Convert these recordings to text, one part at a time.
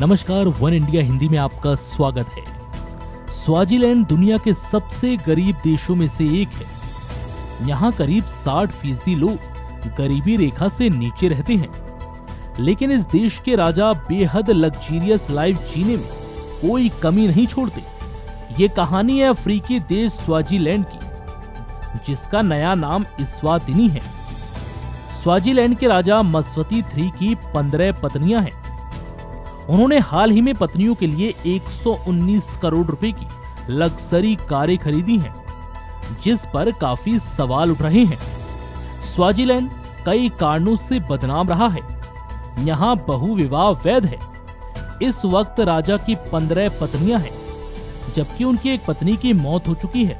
नमस्कार, one India Hindi में आपका स्वागत है। स्वाजीलैंड दुनिया के सबसे गरीब देशों में से एक है। यहाँ करीब 60% लोग गरीबी रेखा से नीचे रहते हैं, लेकिन इस देश के राजा बेहद लग्जरियस लाइफ जीने में कोई कमी नहीं छोड़ते। ये कहानी है अफ्रीकी देश स्वाजीलैंड की, जिसका नया नाम इस्वातिनी है। स्वाजीलैंड के राजा मस्वती III की 15 पत्नियां हैं। उन्होंने हाल ही में पत्नियों के लिए 119 करोड़ रुपए की लग्जरी कारें खरीदी हैं, जिस पर काफी सवाल उठ रहे हैं। स्वाजीलैंड कई कारणों से बदनाम रहा है। यहाँ बहुविवाह वैध है। इस वक्त राजा की 15 पत्नियां हैं, जबकि उनकी एक पत्नी की मौत हो चुकी है।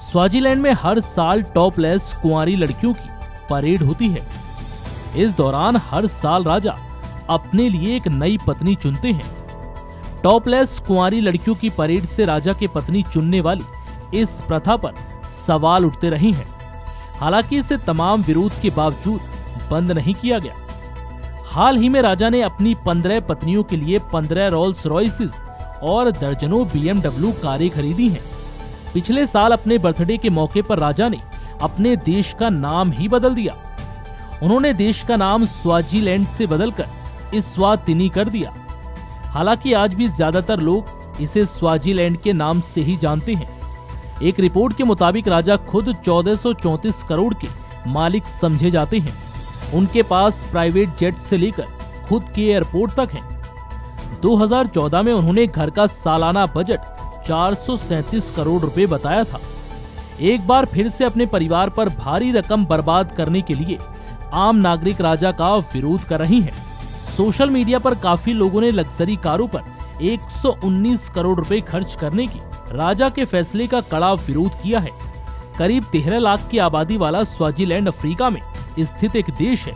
स्वाजीलैंड में हर साल टॉपलेस कुंवारी लड़कियों की परेड होती है। इस दौरान हर साल राजा अपने लिए एक नई पत्नी चुनते हैं। टॉपलेस कुंवारी लड़कियों की परेड से राजा की पत्नी चुनने वाली इस प्रथा पर सवाल उठते रहे हैं। हालांकि इसे तमाम विरोध के बावजूद बंद नहीं किया गया। हाल ही में राजा ने अपनी 15 पत्नियों के लिए 15 रोल्स रॉयसेस और दर्जनों BMW कारें खरीदी हैं। पिछले साल अपने बर्थडे के मौके पर राजा ने अपने देश का नाम ही बदल दिया। उन्होंने देश का नाम स्वाजीलैंड से बदलकर इस्वातिनी कर दिया। हालांकि आज भी ज्यादातर लोग इसे स्वाजीलैंड के नाम से ही जानते हैं। एक रिपोर्ट के मुताबिक राजा खुद 1434 करोड़ के मालिक समझे जाते हैं। उनके पास प्राइवेट जेट से लेकर खुद के एयरपोर्ट तक है। 2014 में उन्होंने घर का सालाना बजट 437 करोड़ रुपए बताया था। एक बार फिर से अपने परिवार पर भारी रकम बर्बाद करने के लिए आम नागरिक राजा का विरोध कर रही हैं। सोशल मीडिया पर काफी लोगों ने लग्जरी कारों पर 119 करोड़ रुपए खर्च करने की राजा के फैसले का कड़ा विरोध किया है। करीब 13 लाख की आबादी वाला स्वाजीलैंड अफ्रीका में स्थित एक देश है।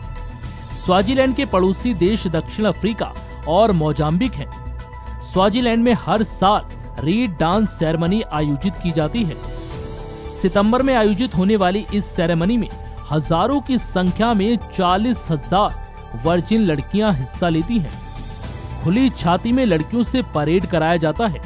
स्वाजीलैंड के पड़ोसी देश दक्षिण अफ्रीका और मोजाम्बिक हैं। स्वाजीलैंड में हर साल रीड डांस सेरेमनी आयोजित की जाती है। सितंबर में आयोजित होने वाली इस सेरेमनी में हजारों की संख्या में 40,000 वर्जिन लड़कियां हिस्सा लेती हैं। खुली छाती में लड़कियों से परेड कराया जाता है।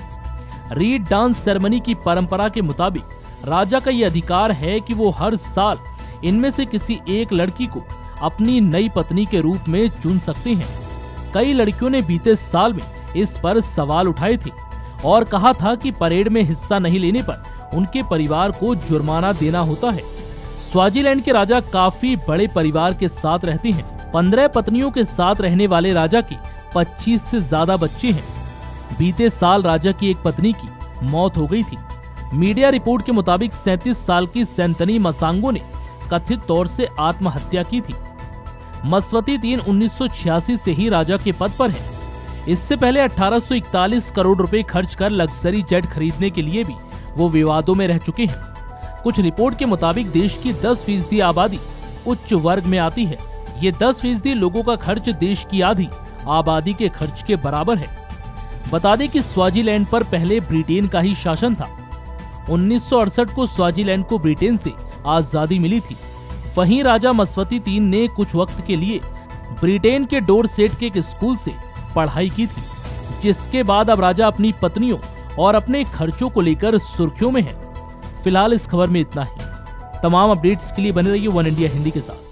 रीड डांस सेरेमनी की परंपरा के मुताबिक राजा का ये अधिकार है कि वो हर साल इनमें से किसी एक लड़की को अपनी नई पत्नी के रूप में चुन सकते हैं। कई लड़कियों ने बीते साल में इस पर सवाल उठाए थे और कहा था कि परेड में हिस्सा नहीं लेने पर उनके परिवार को जुर्माना देना होता है। स्वाजीलैंड के राजा काफी बड़े परिवार के साथ रहते हैं। 15 पत्नियों के साथ रहने वाले राजा की 25 से ज्यादा बच्चे हैं। बीते साल राजा की एक पत्नी की मौत हो गई थी। मीडिया रिपोर्ट के मुताबिक 37 साल की सैंतनी मसांगो ने कथित तौर से आत्महत्या की थी। मस्वती III 1986 से ही राजा के पद पर है। इससे पहले 1841 करोड़ रुपए खर्च कर लग्जरी जेट खरीदने के लिए भी वो विवादों में रह चुके हैं। कुछ रिपोर्ट के मुताबिक देश की 10% आबादी उच्च वर्ग में आती है। ये 10% लोगों का खर्च देश की आधी आबादी के खर्च के बराबर है। बता दें कि स्वाजीलैंड पर पहले ब्रिटेन का ही शासन था। 1968 को स्वाजीलैंड को ब्रिटेन से आजादी मिली थी। वहीं राजा मस्वती III ने कुछ वक्त के लिए ब्रिटेन के डोरसेट के एक स्कूल से पढ़ाई की थी, जिसके बाद अब राजा अपनी पत्नियों और अपने खर्चों को लेकर सुर्खियों में है। फिलहाल इस खबर में इतना ही। तमाम अपडेट्स के लिए बने रहिए वन इंडिया हिंदी के साथ।